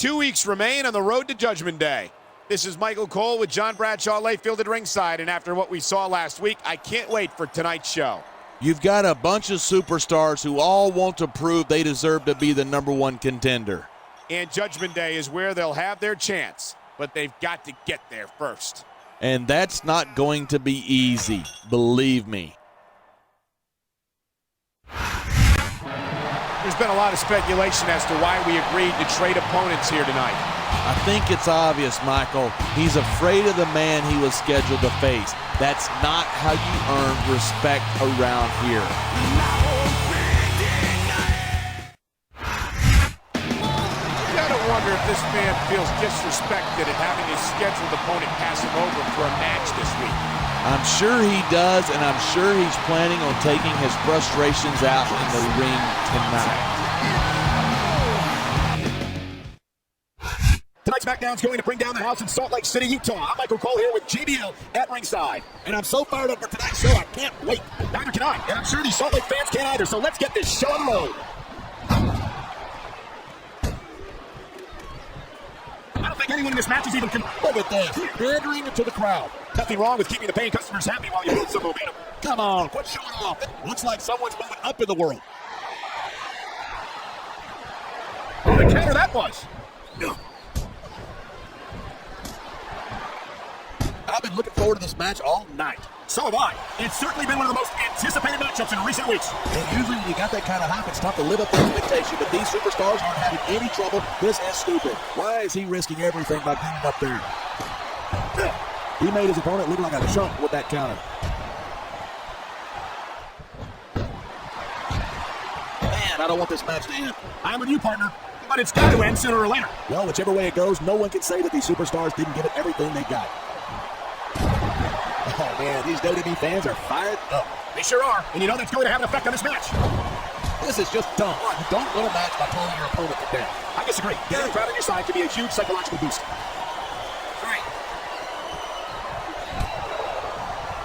2 weeks remain on the road to Judgment Day. This is Michael Cole with John Bradshaw Layfield at ringside, and after what we saw last week, I can't wait for tonight's show. You've got a bunch of superstars who all want to prove they deserve to be the #1 contender. And Judgment Day is where they'll have their chance, but they've got to get there first. And that's not going to be easy, believe me. There's been a lot of speculation as to why we agreed to trade opponents here tonight. I think it's obvious, Michael. He's afraid of the man he was scheduled to face. That's not how you earn respect around here. You gotta wonder if this man feels disrespected at having his scheduled opponent pass him over for a match this week. I'm sure he does, and I'm sure he's planning on taking his frustrations out in the ring tonight. Tonight's Smackdown's going to bring down the house in Salt Lake City, Utah. I'm Michael Cole here with JBL at ringside. And I'm so fired up for tonight's show, I can't wait. Neither can I. And I'm sure these Salt Lake fans can't either, so let's get this show on the road. I don't think anyone in this match is even look at this. Pandering to the crowd. Nothing wrong with keeping the paying customers happy while you build some momentum. Come on, quit showing off. It looks like someone's moving up in the world. What a counter that was. No. I've been looking forward to this match all night. So have I. It's certainly been one of the most anticipated matchups in recent weeks. And usually when you got that kind of hype, it's tough to live up to expectation, but these superstars aren't having any trouble. This is stupid. Why is he risking everything by getting up there? He made his opponent look like a chump with that counter. Man, I don't want this match to end. I'm with you, partner. But it's got to end sooner or later. Well, whichever way it goes, no one can say that these superstars didn't give it everything they got. Oh, man, these WWE fans are fired up. They sure are, and you know that's going to have an effect on this match. This is just dumb. You don't win a match by pulling your opponent to death. I disagree. Getting a crowd on your side can be a huge psychological boost.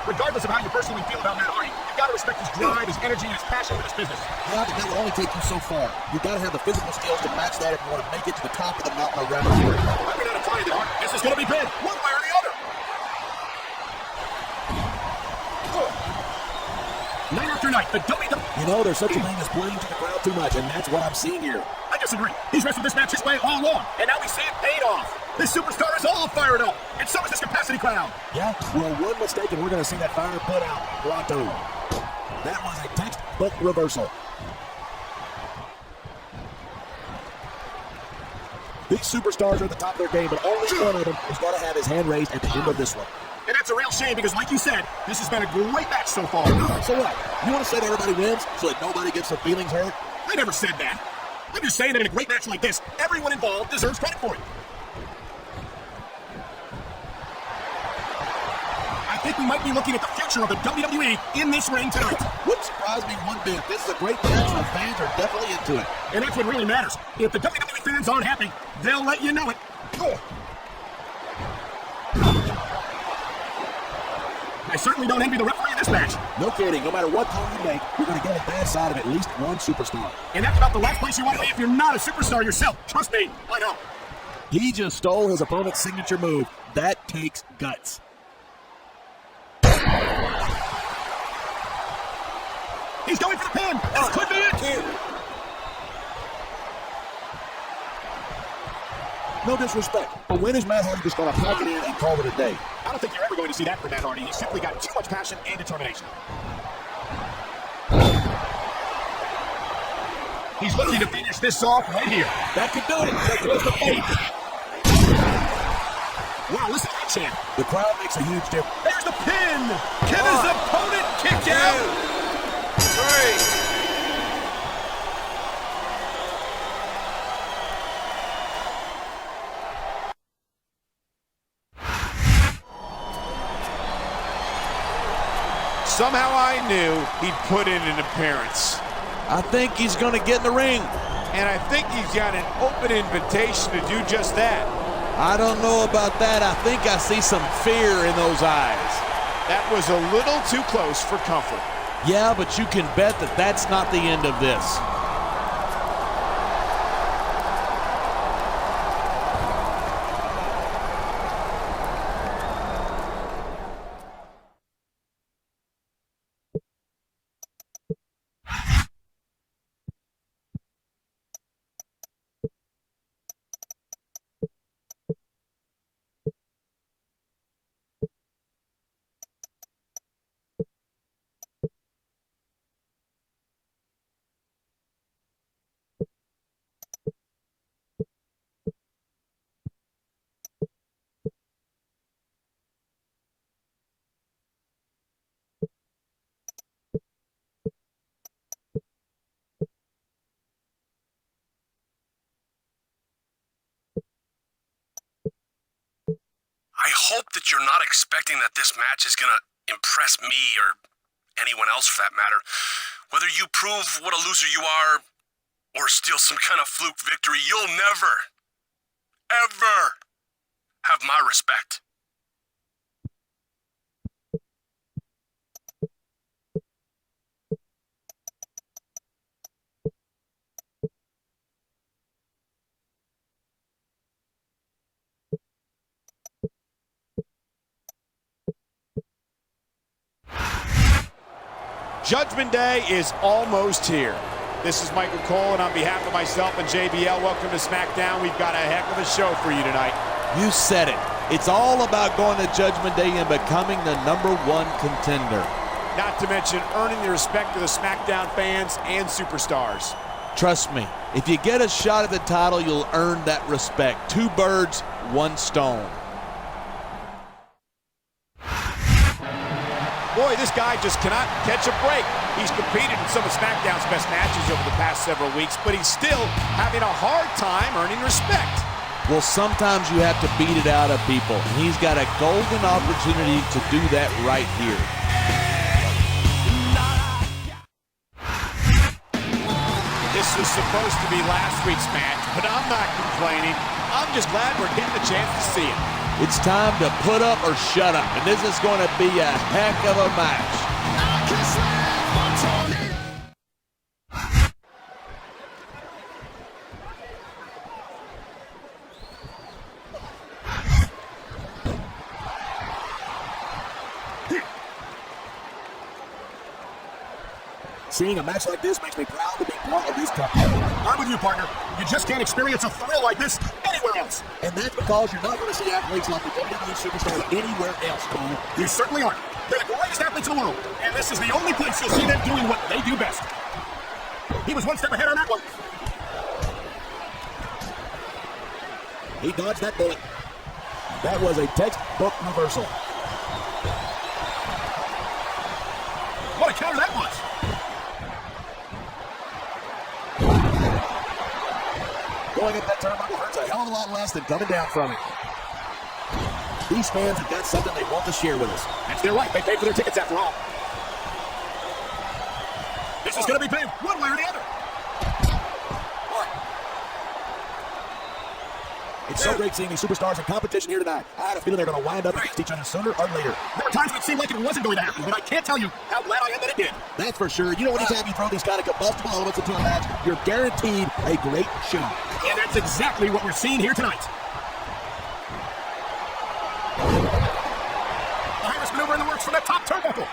Regardless of how you personally feel about Matt Hardy, you've got to respect his drive, his energy, and his passion for this business. Yeah, but that will only take you so far. You've got to have the physical skills to match that if you want to make it to the top of the mountain around the ring. I'm going to tell you that this is going to be big, one way or the other. Night after night, the WWE... You know, there's such a thing as playing to the crowd too much, and that's what I'm seeing here. I disagree. He's wrestled this match his way all along, and now we see it paid off. This superstar is all fired up, and so is this capacity crowd. Yeah, well, one mistake, and we're going to see that fire put out pronto. That was a textbook reversal. These superstars are at the top of their game, but only one of them is going to have his hand raised at the end of this one. And that's a real shame because, like you said, this has been a great match so far. So what? You want to say that everybody wins so that nobody gets their feelings hurt? I never said that. I'm just saying that in a great match like this, everyone involved deserves credit for it. I think we might be looking at the future of the WWE in this ring tonight. Wouldn't surprise me one bit. This is a great match, and the fans are definitely into it. And that's what really matters. If the WWE fans aren't happy, they'll let you know it. Oh. I certainly don't envy the referee in this match. No kidding. No matter what call you make, you're going to get a bad side of at least one superstar. And that's about the last place you want to be if you're not a superstar yourself. Trust me, I know. He just stole his opponent's signature move. That takes guts. He's going for the pin. This could be it. No disrespect, but when is Matt Hardy just going to pack it in and call it a day? I don't think you're ever going to see that from Matt Hardy. He's simply got too much passion and determination. He's looking to finish this off right here. That could do it. That goes the fate. Wow, listen to that chant. The crowd makes a huge difference. There's the pin. Can his opponent kick out? 3. Somehow I knew he'd put in an appearance. I think he's going to get in the ring. And I think he's got an open invitation to do just that. I don't know about that. I think I see some fear in those eyes. That was a little too close for comfort. Yeah, but you can bet that that's not the end of this. hope that you're not expecting that this match is gonna impress me or anyone else for that matter. Whether you prove what a loser you are or steal some kind of fluke victory, you'll never, ever have my respect. Judgment Day is almost here. This is Michael Cole, and on behalf of myself and JBL, welcome to Smackdown. We've got a heck of a show for you tonight. You said it. It's all about going to Judgment Day and becoming the #1 contender. Not to mention earning the respect of the Smackdown fans and superstars. Trust me, if you get a shot at the title, you'll earn that respect. 2 birds, 1 stone. Boy, this guy just cannot catch a break. He's competed in some of SmackDown's best matches over the past several weeks, but he's still having a hard time earning respect. Well, sometimes you have to beat it out of people, and he's got a golden opportunity to do that right here. This was supposed to be last week's match, but I'm not complaining. I'm just glad we're getting the chance to see it. It's time to put up or shut up, and this is going to be a heck of a match. Seeing a match like this makes me proud to be part of this company. I'm with you, partner. You just can't experience a thrill like this anywhere else. And that's because you're not going to see athletes like the WWE superstars anywhere else, Cole. You certainly aren't. They're the greatest athletes in the world, and this is the only place you'll see them doing what they do best. He was one step ahead on that one. He dodged that bullet. That was a textbook reversal. What a counter that was. Going up that turnbuckle hurts a hell of a lot less than coming down from it. These fans have got something they want to share with us. That's their right. They paid for their tickets after all. This is going to be paid one way or the other. It's so great seeing these superstars in competition here tonight. I had a feeling they're going to wind up against each other sooner or later. There were times when it seemed like it wasn't going to happen, but I can't tell you how glad I am that it did. That's for sure. You know, anytime you throw these kind of combustible elements into a match, you're guaranteed a great show. And that's exactly what we're seeing here tonight. The highest maneuver in the works from that top turnbuckle.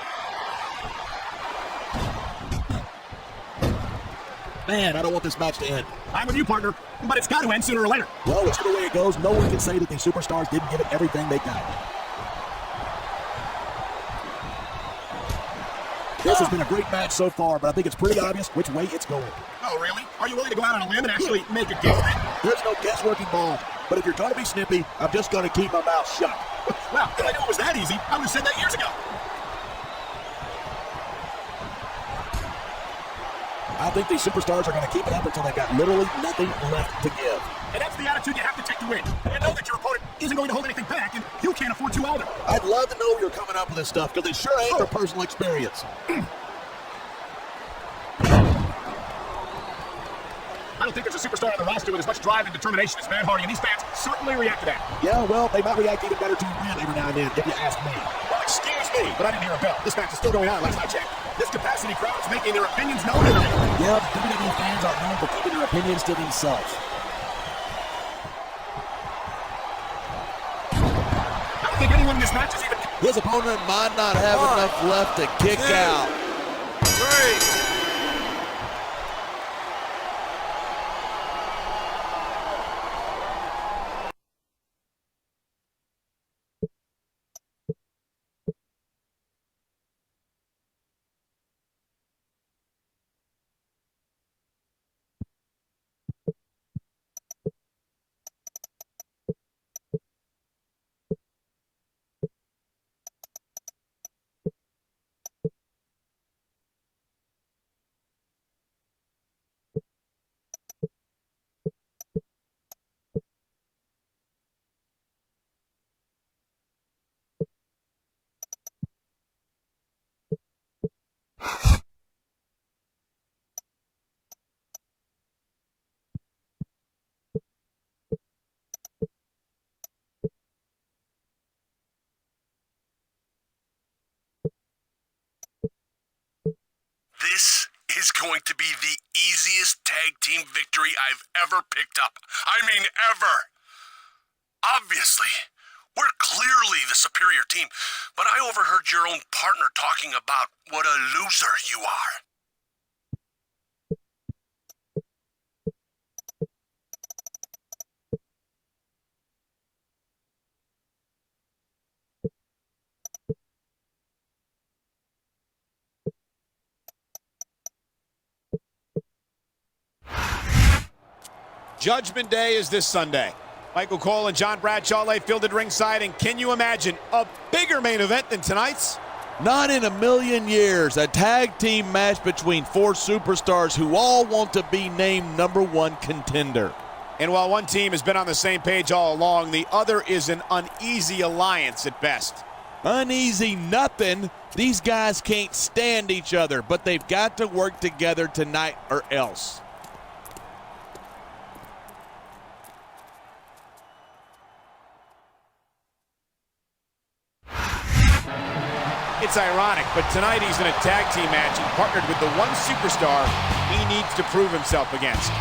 Man, I don't want this match to end. I'm with you, partner, but it's got to end sooner or later. Well, whichever way it goes, no one can say that these superstars didn't give it everything they got. This has been a great match so far, but I think it's pretty obvious which way it's going. Oh, really? Are you willing to go out on a limb and actually make a guess? There's no guesswork involved, but if you're going to be snippy, I'm just going to keep my mouth shut. Well, if I knew it was that easy, I would have said that years ago. I think these superstars are going to keep it up until they've got literally nothing left to give. And that's the attitude you have to take to win. And know that your opponent isn't going to hold anything back, and you can't afford to either. I'd love to know where you're coming up with this stuff, because it sure ain't your personal experience. I don't think there's a superstar on the roster with as much drive and determination as Matt Hardy, and these fans certainly react to that. Yeah, well, they might react even better to a win every now and then, if you ask me. Well, excuse me, but I didn't hear a bell. This match is still going on last I checked. This capacity crowd is making their opinions known tonight. Yeah, the WWE fans are known for keeping their opinions to themselves. I don't think anyone in this match is even... His opponent might not have enough left to kick out. 3. is going to be the easiest tag team victory I've ever picked up. I mean, ever. Obviously, we're clearly the superior team, but I overheard your own partner talking about what a loser you are. Judgment Day is this Sunday. Michael Cole and John Bradshaw lay fielded ringside, and can you imagine a bigger main event than tonight's? Not in a million years. A tag team match between four superstars who all want to be named #1 contender. And while one team has been on the same page all along, the other is an uneasy alliance at best. Uneasy nothing. These guys can't stand each other, but they've got to work together tonight or else. It's ironic, but tonight he's in a tag team match and partnered with the one superstar he needs to prove himself against.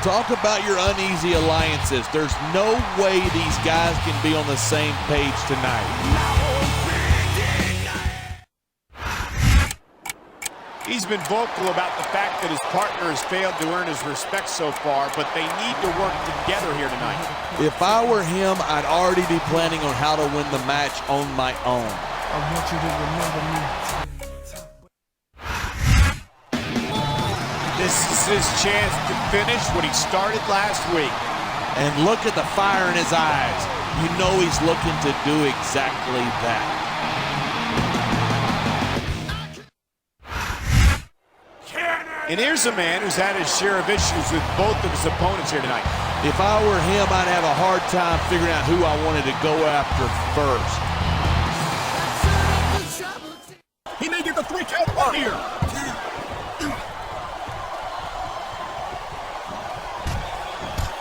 Talk about your uneasy alliances. There's no way these guys can be on the same page tonight. He's been vocal about the fact that his partner has failed to earn his respect so far, but they need to work together here tonight. If I were him, I'd already be planning on how to win the match on my own. I want you to remember me. This is his chance to finish what he started last week. And look at the fire in his eyes. You know he's looking to do exactly that. And here's a man who's had his share of issues with both of his opponents here tonight. If I were him, I'd have a hard time figuring out who I wanted to go after first. He may get the 3 count right here.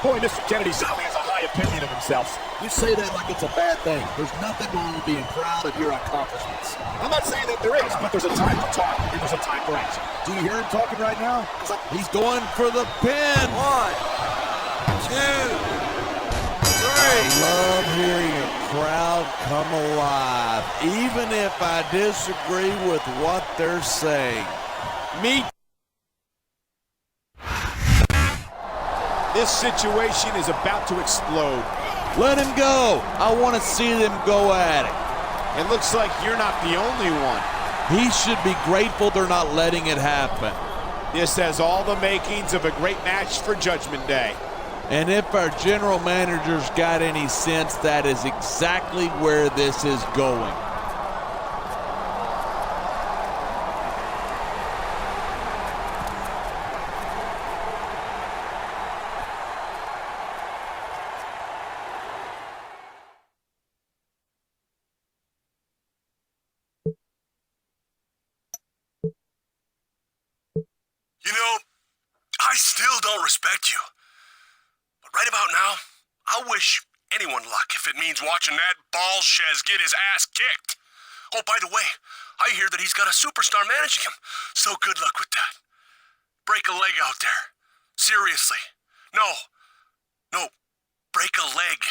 Boy, Mr. Kennedy certainly has a high opinion of himself. You say that like it's a bad thing. There's nothing wrong with being proud of your accomplishments. I'm not saying that there is, but there's a time for talk and there's a time for action. Do you hear him talking right now? He's going for the pin. 1, 2, 3. I love hearing a crowd come alive, even if I disagree with what they're saying. Me. This situation is about to explode. Let him go. I want to see them go at it. It looks like you're not the only one. He should be grateful they're not letting it happen. This has all the makings of a great match for Judgment Day. And if our general manager's got any sense, that is exactly where this is going. You know, I still don't respect you. But right about now, I wish anyone luck if it means watching that ball shez get his ass kicked. Oh, by the way, I hear that he's got a superstar managing him, so good luck with that. Break a leg out there. Seriously. No, break a leg.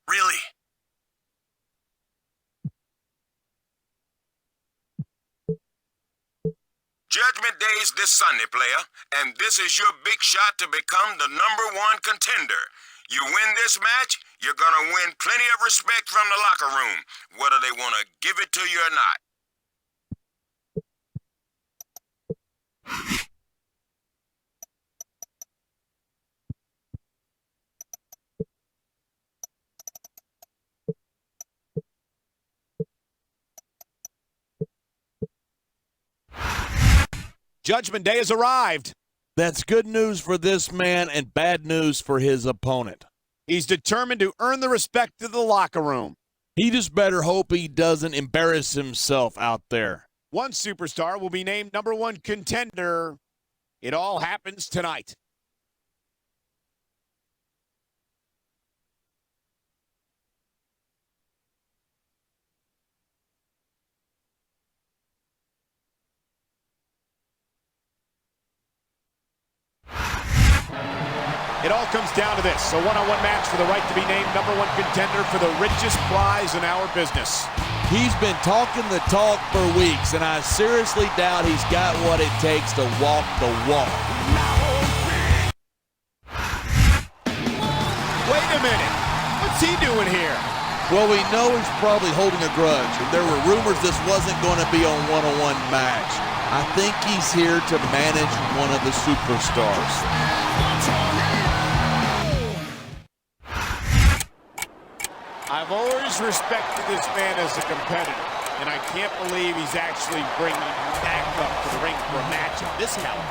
Really. Judgment Day's this Sunday, player, and this is your big shot to become the #1 contender. You win this match, you're gonna win plenty of respect from the locker room, whether they want to give it to you or not. Judgment Day has arrived. That's good news for this man and bad news for his opponent. He's determined to earn the respect of the locker room. He just better hope he doesn't embarrass himself out there. One superstar will be named #1 contender. It all happens tonight. It all comes down to this, a one-on-one match for the right to be named #1 contender for the richest prize in our business. He's been talking the talk for weeks, and I seriously doubt he's got what it takes to walk the walk. Wait a minute. What's he doing here? Well, we know he's probably holding a grudge. There were rumors this wasn't going to be a one-on-one match. I think he's here to manage one of the superstars. I've always respected this man as a competitor, and I can't believe he's actually bringing back up to the ring for a match of this caliber.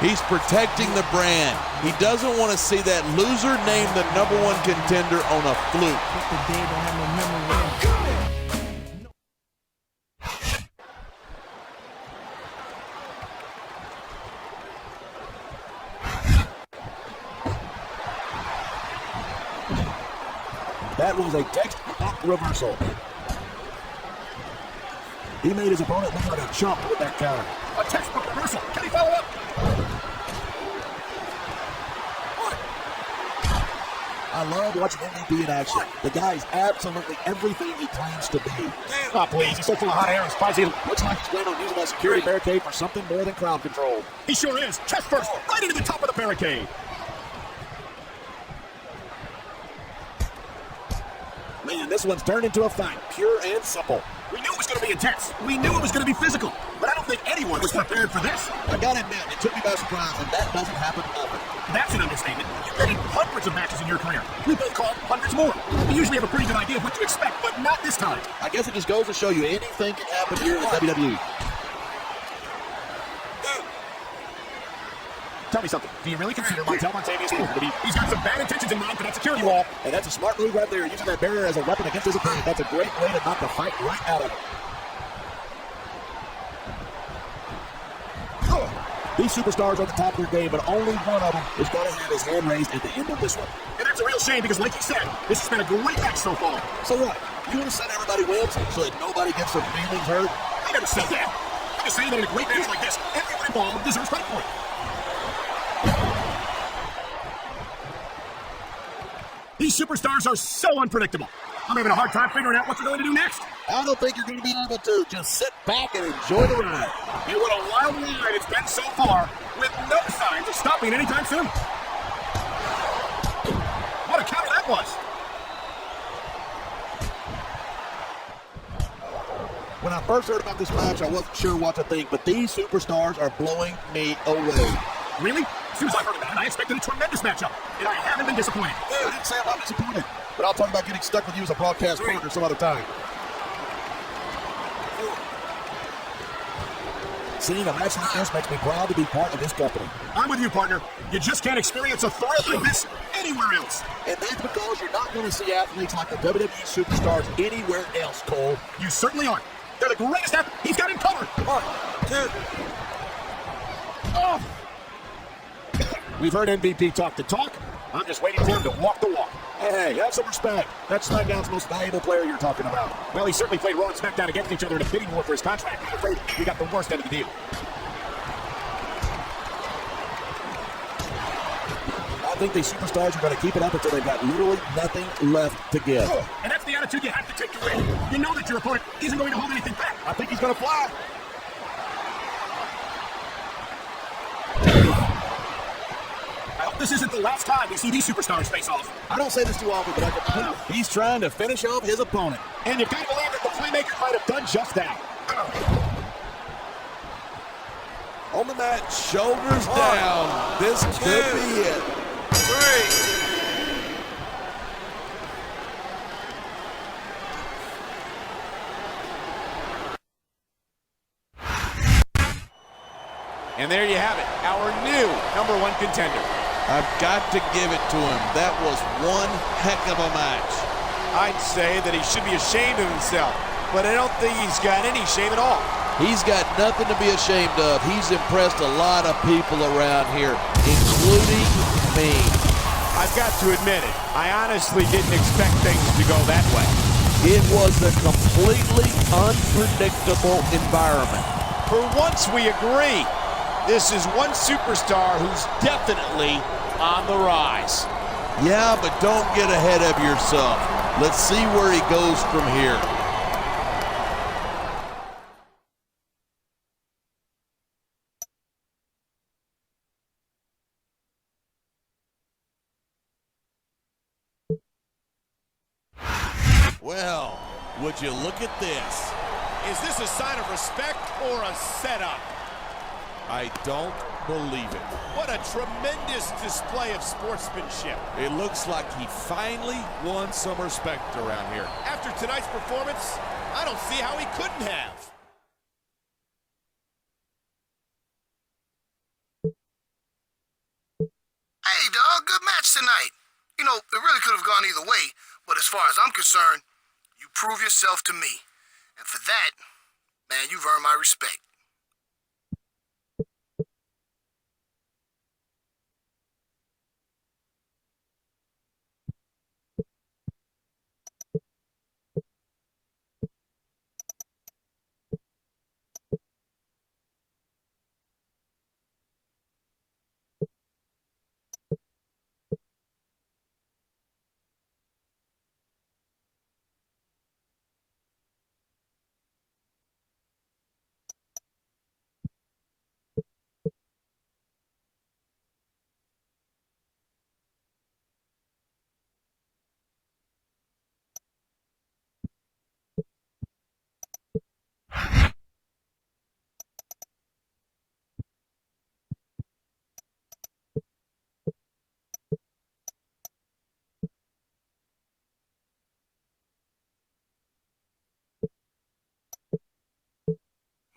He's protecting the brand. He doesn't want to see that loser named the #1 contender on a fluke. The day don't have no memory. That was a textbook reversal. He made his opponent look like a chump with that counter. A textbook reversal. Can he follow up? I love watching MVP in action. The guy's absolutely everything he claims to be. Oh, please. He's so full of hot air and spicy. Looks like he's planning on using that security barricade for something more than crowd control. He sure is. Chest first, right into the top of the barricade. Man, this one's turned into a fight, pure and simple. We knew it was going to be intense. We knew it was going to be physical. But I don't think anyone was prepared for this. I got to admit, it took me by surprise, and that doesn't happen often. That's an understatement. You've been in hundreds of matches in your career. We both call it hundreds more. We usually have a pretty good idea of what to expect, but not this time. I guess it just goes to show you anything can happen here in the WWE. Tell me something. Do you really consider Montel Montavious Ford to be... He's got some bad intentions in mind for that security wall. And that's a smart move right there, using that barrier as a weapon against his opponent. That's a great way to knock the fight right out of him. These superstars are at the top of their game, but only one of them is going to have his hand raised at the end of this one. And that's a real shame because, like you said, this has been a great match so far. So what? You want to say everybody wins so that nobody gets their feelings hurt? I never said that. I'm just saying that in a great match like this, everyone involved deserves credit for it. These superstars are so unpredictable. I'm having a hard time figuring out what you're going to do next. I don't think you're going to be able to. Just sit back and enjoy the ride. And what a wild ride it's been so far, with no signs of stopping anytime soon. What a counter that was. When I first heard about this match, I wasn't sure what to think, but these superstars are blowing me away. Really? As soon as I heard about it, I expected a tremendous matchup, and I haven't been disappointed. I didn't say I'm not disappointed, but I'll talk about getting stuck with you as a broadcast partner some other time. Seeing a match like this makes me proud to be part of this company. I'm with you, partner. You just can't experience a thrill like this anywhere else. And that's because you're not going to see athletes like the WWE superstars anywhere else, Cole. You certainly aren't. They're the greatest athlete. He's got him covered. 1, 2. Oh. We've heard MVP talk the talk. I'm just waiting for him to walk the walk. Hey, have some respect. That's SmackDown's most valuable player you're talking about. Well, he certainly played Raw and SmackDown against each other in a bidding war for his contract. I'm afraid we got the worst end of the deal. I think these superstars are going to keep it up until they've got literally nothing left to give. And that's the attitude you have to take to win. You know that your opponent isn't going to hold anything back. I think he's going to fly. This isn't the last time we see these superstars face off. I don't say this too often, but I can believe he's trying to finish off his opponent. And you've got to believe that the Playmaker might have done just that. On the mat, shoulders down. This could be it. 3. And there you have it, our new #1 contender. I've got to give it to him. That was one heck of a match. I'd say that he should be ashamed of himself, but I don't think he's got any shame at all. He's got nothing to be ashamed of. He's impressed a lot of people around here, including me. I've got to admit it, I honestly didn't expect things to go that way. It was a completely unpredictable environment. For once we agree. This is one superstar who's definitely on the rise. Yeah, but don't get ahead of yourself. Let's see where he goes from here. Well, would you look at this? Is this a sign of respect or a setup? I don't believe it. What a tremendous display of sportsmanship. It looks like he finally won some respect around here. After tonight's performance, I don't see how he couldn't have. Hey, dog, good match tonight. You know, it really could have gone either way, but as far as I'm concerned, you prove yourself to me. And for that, man, you've earned my respect.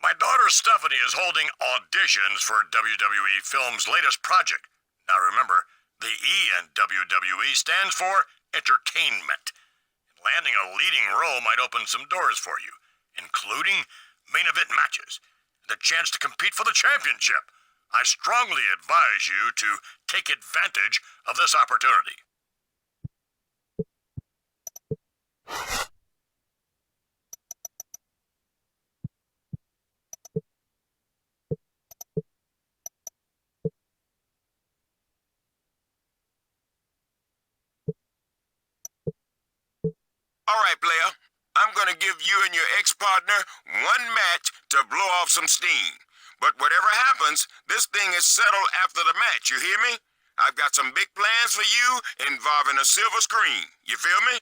My daughter Stephanie is holding auditions for WWE Film's latest project. Now remember, the E in WWE stands for entertainment. Landing a leading role might open some doors for you, including main event matches, the chance to compete for the championship. I strongly advise you to take advantage of this opportunity. All right, player. I'm gonna give you and your ex-partner one match to blow off some steam. But whatever happens, this thing is settled after the match, you hear me? I've got some big plans for you involving a silver screen. You feel me?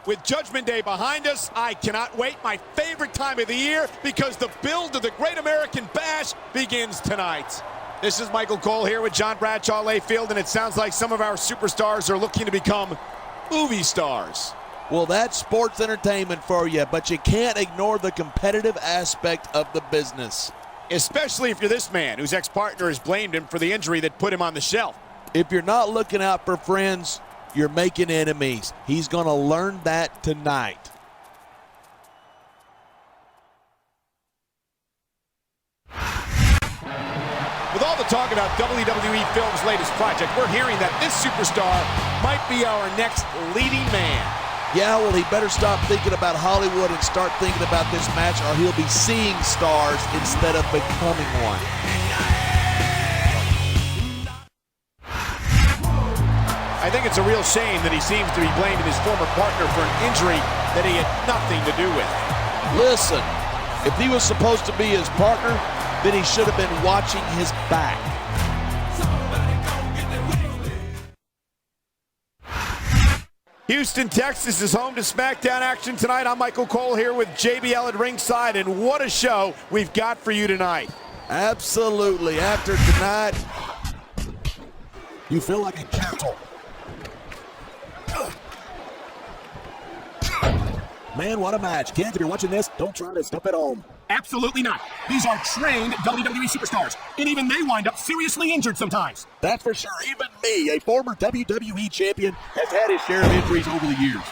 With Judgment Day behind us, I cannot wait. My favorite time of the year because the build of the Great American Bash begins tonight. This is Michael Cole here with John Bradshaw Layfield, and it sounds like some of our superstars are looking to become movie stars. Well, that's sports entertainment for you, but you can't ignore the competitive aspect of the business. Especially if you're this man whose ex-partner has blamed him for the injury that put him on the shelf. If you're not looking out for friends, you're making enemies. He's going to learn that tonight. With all the talk about WWE Film's latest project, we're hearing that this superstar might be our next leading man. Yeah, well, he better stop thinking about Hollywood and start thinking about this match, or he'll be seeing stars instead of becoming one. I think it's a real shame that he seems to be blaming his former partner for an injury that he had nothing to do with. Listen, if he was supposed to be his partner, then he should have been watching his back. Houston, Texas is home to Smackdown action tonight. I'm Michael Cole here with JBL at ringside, and what a show we've got for you tonight. Absolutely. After tonight, You feel like a gentle. Man, what a match. Kids, if you're watching this, don't try to stop at home. Absolutely not. These are trained WWE superstars, and even they wind up seriously injured sometimes. That's for sure. Even me, a former WWE champion, has had his share of injuries over the years.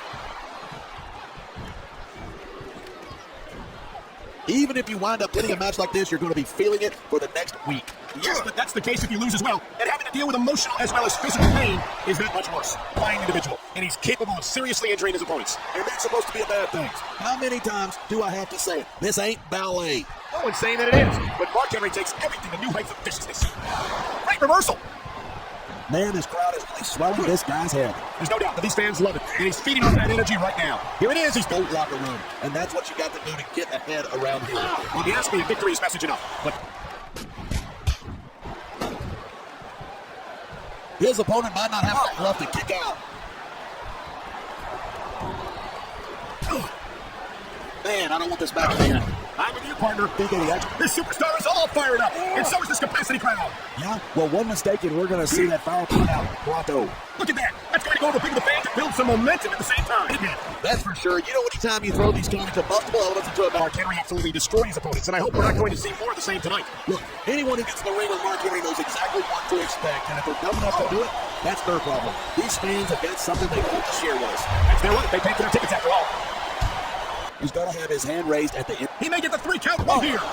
Even if you wind up winning a match like this, you're going to be feeling it for the next week. Yes, but that's the case if you lose as well. And having to deal with emotional as well as physical pain is that much worse. Fine individual, and he's capable of seriously injuring his opponents. And that's supposed to be a bad thing. How many times do I have to say it? This ain't ballet. No one's saying that it is, but Mark Henry takes everything to new heights of viciousness. Great reversal. Man, this crowd is really swelling this guy's head. There's no doubt that these fans love it, and he's feeding off that energy right now. Here it is, he's Old locker room, and that's what you got to do to get ahead around here. Well, you asked me if victory is message enough, but his opponent might not have enough to kick out. Man, I don't want this match to end. I'm with you, partner. This superstar is all fired up, and so is this capacity crowd. Yeah? Well, one mistake and we're going to see that fire come out. Pronto. Look at that. That's going to go over big of the fans and build some momentum at the same time. That's for sure. You know, anytime you throw these kinds of multiple elements into a match, Mark Henry absolutely destroyed his opponents, and I hope we're not going to see more of the same tonight. look, anyone who gets in the ring with Mark Henry knows exactly what to expect, and if they're dumb enough to do it, that's their problem. These fans have got something they want to share with us. That's their right. They paid for their tickets after all. He's got to have his hand raised at the end. He may get the 3 count right here. 2.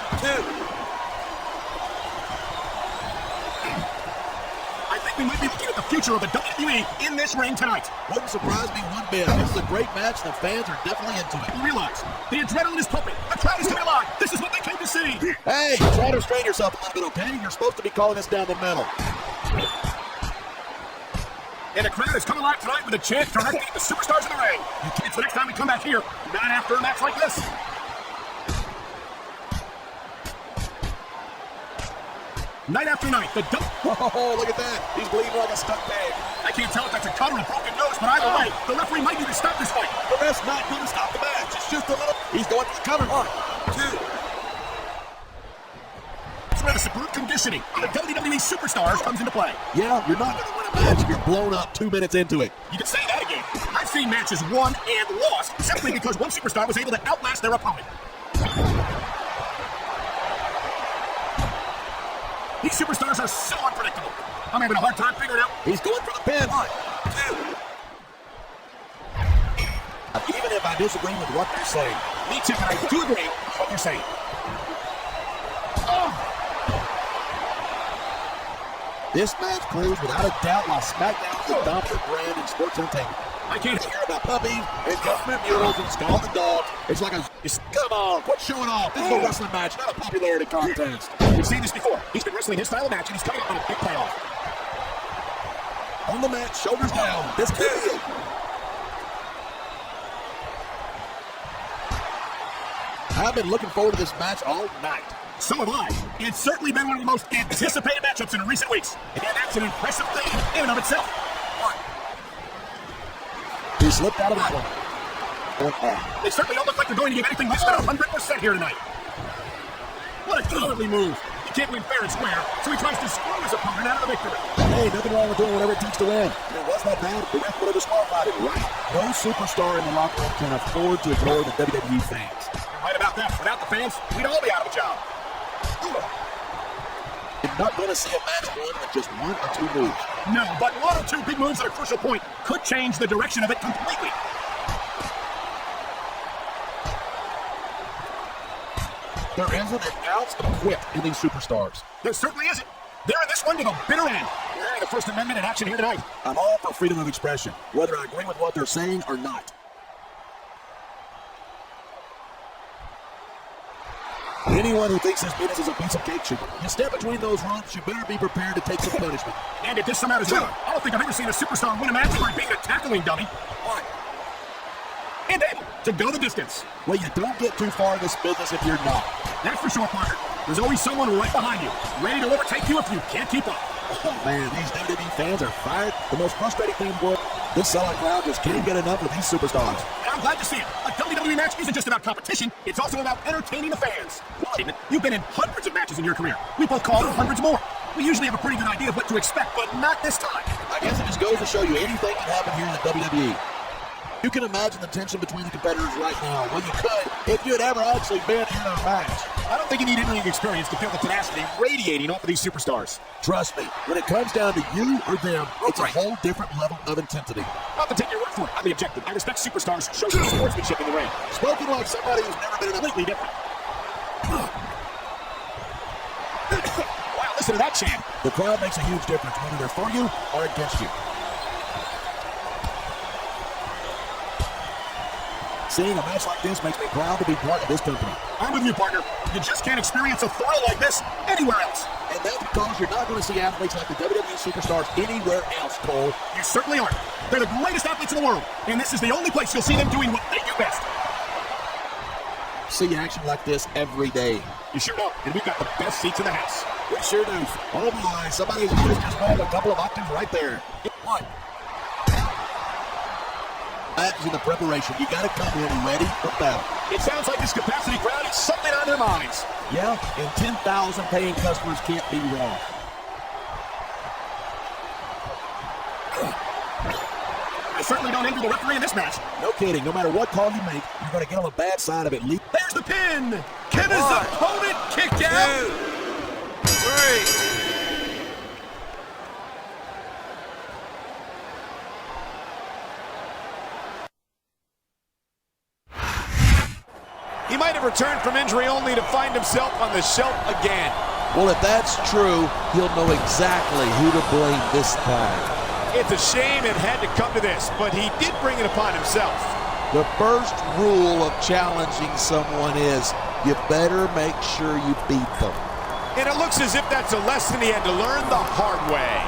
I think we might be looking at the future of the WWE in this ring tonight. Wouldn't surprise me one bit. This is a great match. The fans are definitely into it. Realize, the adrenaline is pumping. The crowd is coming alive. This is what they came to see. Hey, try to restrain yourself a little bit, okay? You're supposed to be calling this down the middle. And the crowd is coming alive tonight with a chance to recognize the superstars in the ring. It's the next time we come back here, not after a match like this. Night after night, the Oh, look at that. He's bleeding like a stuck pig. I can't tell if that's a cut or a broken nose, but either way, the referee might need to stop this fight. The ref's not going to stop the match. It's just a little... He's going for the cover. 1, 2. That's where the superb conditioning of the WWE superstars comes into play. Yeah, you're not going to win a match if you're blown up 2 minutes into it. You can say that again. I've seen matches won and lost simply because one superstar was able to outlast their opponent. These superstars are so unpredictable. I'm having a hard time figuring out. He's going for the pin. 1, 2. Even if I disagree with what they're saying. Me too, but I do agree with what you're saying. This match proves without a doubt why Smackdown is the dominant brand in sports entertainment. I can't Hear about puppies and government murals and scalding dogs. It's like come on, quit showing off. This is a wrestling match, not a popularity contest. We've seen this before. He's been wrestling his style of match, and he's coming up on a big payoff. On the mat, shoulders down. This could be it. I've been looking forward to this match all night. So have I. It's certainly been one of the most anticipated matchups in recent weeks. And that's an impressive thing in and of itself. 1. He slipped out of that one. They certainly don't look like they're going to give anything less than 100% here tonight. What a cowardly move. He can't win fair and square, so he tries to screw his opponent out of the victory. Hey, nothing wrong with doing whatever it takes to win. If it was that bad, the ref would have disqualified him, right? No superstar in the locker room can afford to ignore the WWE fans. You're right about that. Without the fans, we'd all be out of a job. You're not going to see a match won with just 1 or 2 moves. No, but 1 or 2 big moves at a crucial point could change the direction of it completely. There isn't an ounce of quit in these superstars. There certainly isn't. They're in this one to the bitter end. We're in the First Amendment in action here tonight. I'm all for freedom of expression, whether I agree with what they're saying or not. Anyone who thinks this business is a piece of cake should. You step between those ropes, you better be prepared to take some punishment. And if this amount is done, I don't think I've ever seen a superstar win a match by being a tackling dummy. 1. And able to go the distance. Well, you don't get too far in this business if you're not. That's for sure, partner. There's always someone right behind you, ready to overtake you if you can't keep up. Oh, man, these WWE fans are fired. The most frustrating thing in the world, this sellout crowd just can't get enough of these superstars. And I'm glad to see it. A WWE match isn't just about competition, it's also about entertaining the fans. You've been in hundreds of matches in your career. We both call it hundreds more. We usually have a pretty good idea of what to expect, but not this time. I guess it just goes to show you anything can happen here in the WWE. You can imagine the tension between the competitors right now. Well, you could if you had ever actually been in a match. I don't think you need any experience to feel the tenacity radiating off of these superstars. Trust me, when it comes down to you or them, it's a whole different level of intensity. Not to take your word for it, I'm the objective. I respect superstars show some sportsmanship in the ring. Spoken like somebody who's never been in a... Completely different. Wow, listen to that chant. The crowd makes a huge difference, whether they're for you or against you. Seeing a match like this makes me proud to be part of this company. I'm with you, partner. You just can't experience a thrill like this anywhere else. And that's because you're not going to see athletes like the WWE superstars anywhere else, Cole. You certainly aren't. They're the greatest athletes in the world, and this is the only place you'll see them doing what they do best. See action like this every day. You sure don't, and we've got the best seats in the house. We sure do. Oh my, somebody's just rolled a couple of octaves right there. What? That's in the preparation. You got to come in ready for battle. It sounds like this capacity crowd has something on their minds. Yeah, and 10,000 paying customers can't be wrong. I certainly don't envy the referee in this match. No kidding. No matter what call you make, you're going to get on the bad side of it. There's the pin. Can his opponent kick out? 2, 3. He might have returned from injury only to find himself on the shelf again. Well, if that's true, he'll know exactly who to blame this time. It's a shame it had to come to this, but he did bring it upon himself. The first rule of challenging someone is you better make sure you beat them. And it looks as if that's a lesson he had to learn the hard way.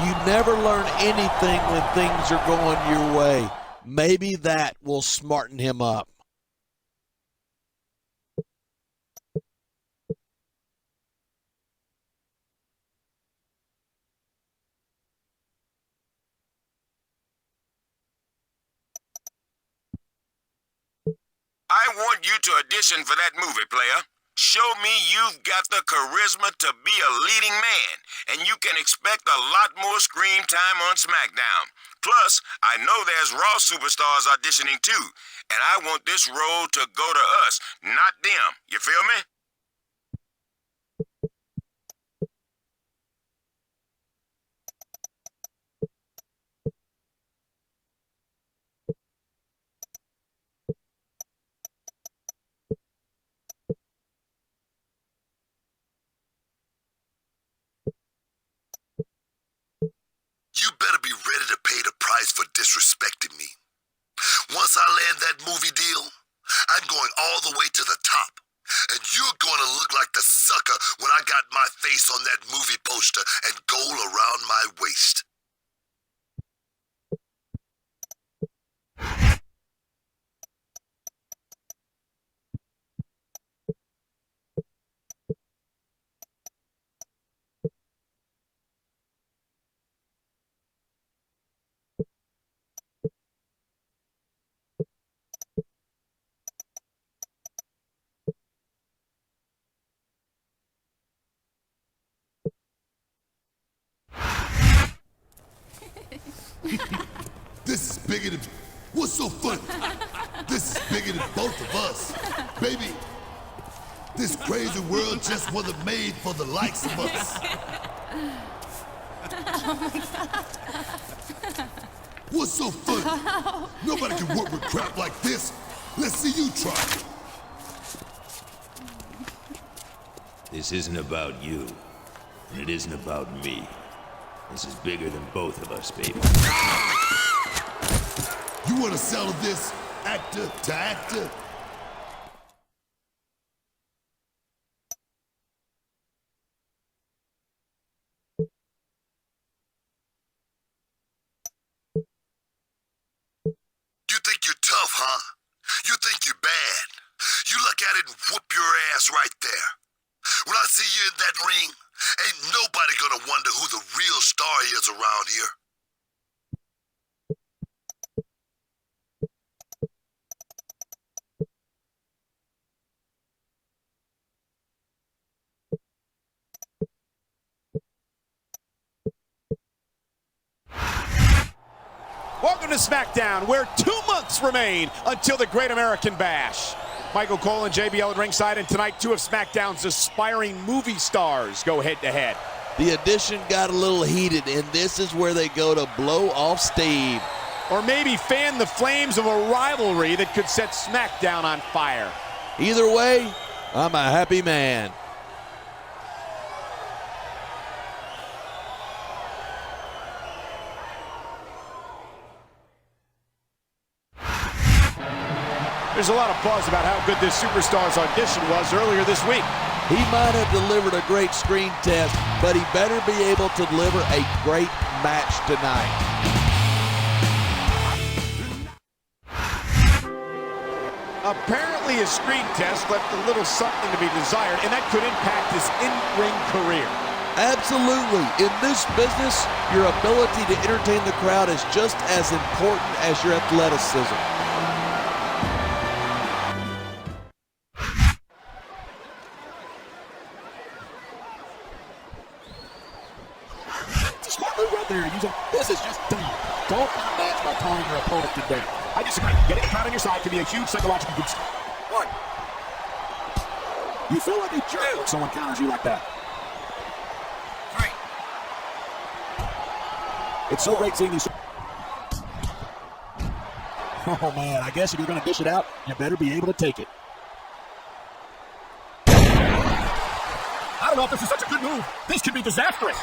You never learn anything when things are going your way. Maybe that will smarten him up. I want you to audition for that movie, player. Show me you've got the charisma to be a leading man, and you can expect a lot more screen time on SmackDown. Plus, I know there's Raw superstars auditioning too, and I want this role to go to us, not them. You feel me? You better be ready to pay the price for disrespecting me. Once I land that movie deal, I'm going all the way to the top. And you're going to look like the sucker when I got my face on that movie poster and gold around my waist. This is bigger than... What's so funny? This is bigger than both of us. Baby, this crazy world just wasn't made for the likes of us. What's so funny? Nobody can work with crap like this. Let's see you try. This isn't about you, and it isn't about me. This is bigger than both of us, baby. You want to settle this actor to actor? You think you're tough, huh? You think you're bad. You look at it and whoop your ass right there. When I see you in that ring, ain't nobody gonna wonder who the real star is around here. Welcome to SmackDown, where 2 months remain until the Great American Bash. Michael Cole and JBL at ringside, and tonight 2 of SmackDown's aspiring movie stars go head-to-head. The audition got a little heated, and this is where they go to blow off steam. Or maybe fan the flames of a rivalry that could set SmackDown on fire. Either way, I'm a happy man. There's a lot of buzz about how good this superstar's audition was earlier this week. He might have delivered a great screen test, but he better be able to deliver a great match tonight. Apparently his screen test left a little something to be desired, and that could impact his in-ring career. Absolutely. In this business, your ability to entertain the crowd is just as important as your athleticism. It's a smart move right there. This is just dumb. Don't match by calling your opponent to death. I disagree. Getting the crowd on your side can be a huge psychological boost. One. You feel like a jerk when someone counters you like that. 3. It's so great seeing these. Oh man, I guess if you're going to dish it out, you better be able to take it. I don't know if this is such a good move. This could be disastrous.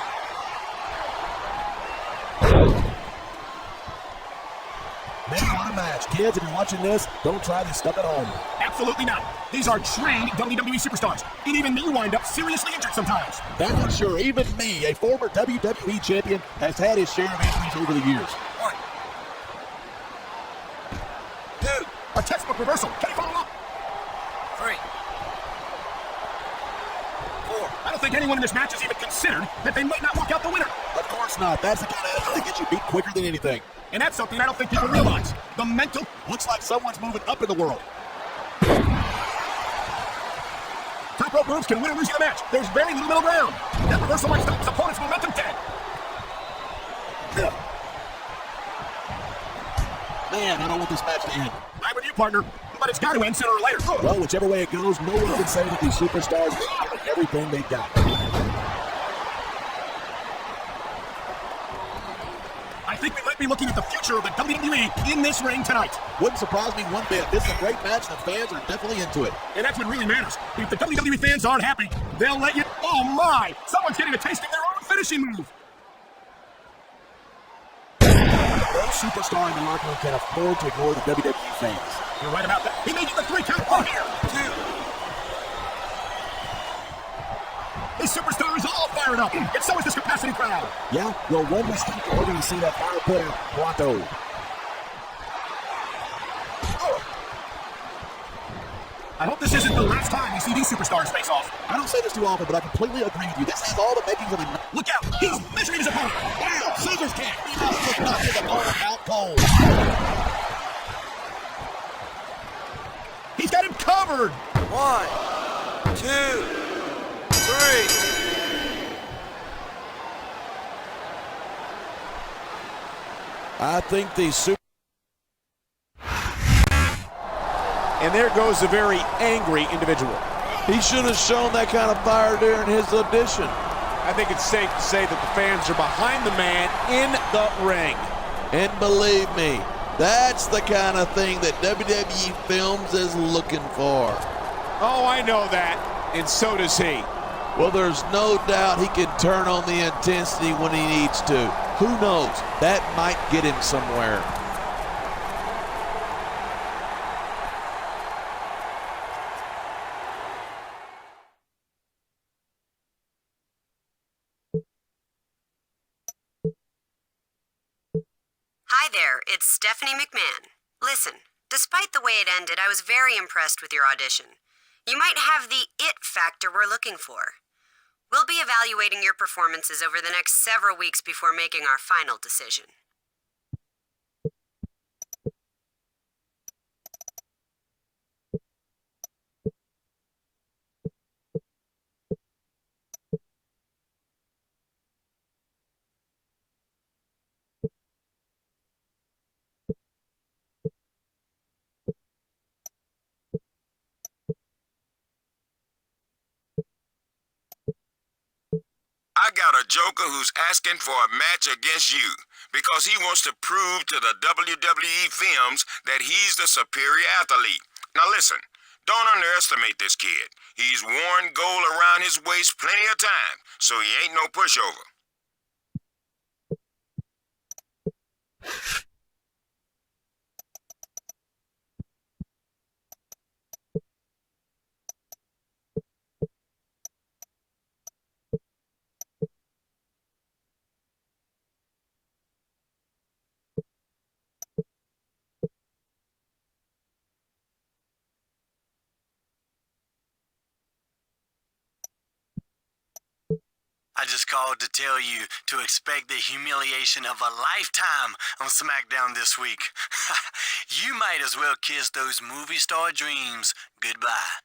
Maybe not a match. Kids, if you're watching this, don't try this stuff at home. Absolutely not. These are trained WWE superstars. And even me wind up seriously injured sometimes. That's for sure. Even me, a former WWE champion, has had his share of injuries over the years. 1. 2. A textbook reversal. Can you follow up? 3. 4. I don't think anyone in this match has even considered that they might not walk out the winner. Of course not. That's the kind of effort that gets you beat quicker than anything. And that's something I don't think people realize. The mental looks like someone's moving up in the world. Top rope moves can win or lose you the match. There's very little middle ground. That reversal might stop his opponent's momentum dead. Man, I don't want this match to end. I'm with you, partner, but it's got to end sooner or later. Well, whichever way it goes, no one can say that these superstars have given everything they got. I think we might be looking at the future of the WWE in this ring tonight. Wouldn't surprise me one bit. This is a great match, and the fans are definitely into it. And that's what really matters. If the WWE fans aren't happy, they'll let you... Oh my! Someone's getting a taste of their own finishing move. No superstar in the locker room can afford to ignore the WWE fans. You're right about that. He may get the 3 count right here. 2. This superstar is all fired up, and so is this capacity crowd. Yeah, well, one mistake, we're going to see that fire put out pronto. I hope this isn't the last time we see these superstars face off. I don't say this too often, but I completely agree with you. This has all the makings of a... Look out! He's measuring his opponent! Wow! Scissors kick! He just knocked his opponent out cold. He's got him covered! 1, 2, 3. I think these super... And there goes a very angry individual. He should have shown that kind of fire during his audition. I think it's safe to say that the fans are behind the man in the ring. And believe me, that's the kind of thing that WWE Films is looking for. Oh, I know that, and so does he. Well, there's no doubt he can turn on the intensity when he needs to. Who knows? That might get him somewhere. Hi there, it's Stephanie McMahon. Listen, despite the way it ended, I was very impressed with your audition. You might have the it factor we're looking for. We'll be evaluating your performances over the next several weeks before making our final decision. I got a joker who's asking for a match against you because he wants to prove to the WWE Films that he's the superior athlete. Now listen, Don't underestimate this kid. He's worn gold around his waist plenty of time, so he ain't no pushover. I just called to tell you to expect the humiliation of a lifetime on SmackDown this week. You might as well kiss those movie star dreams goodbye.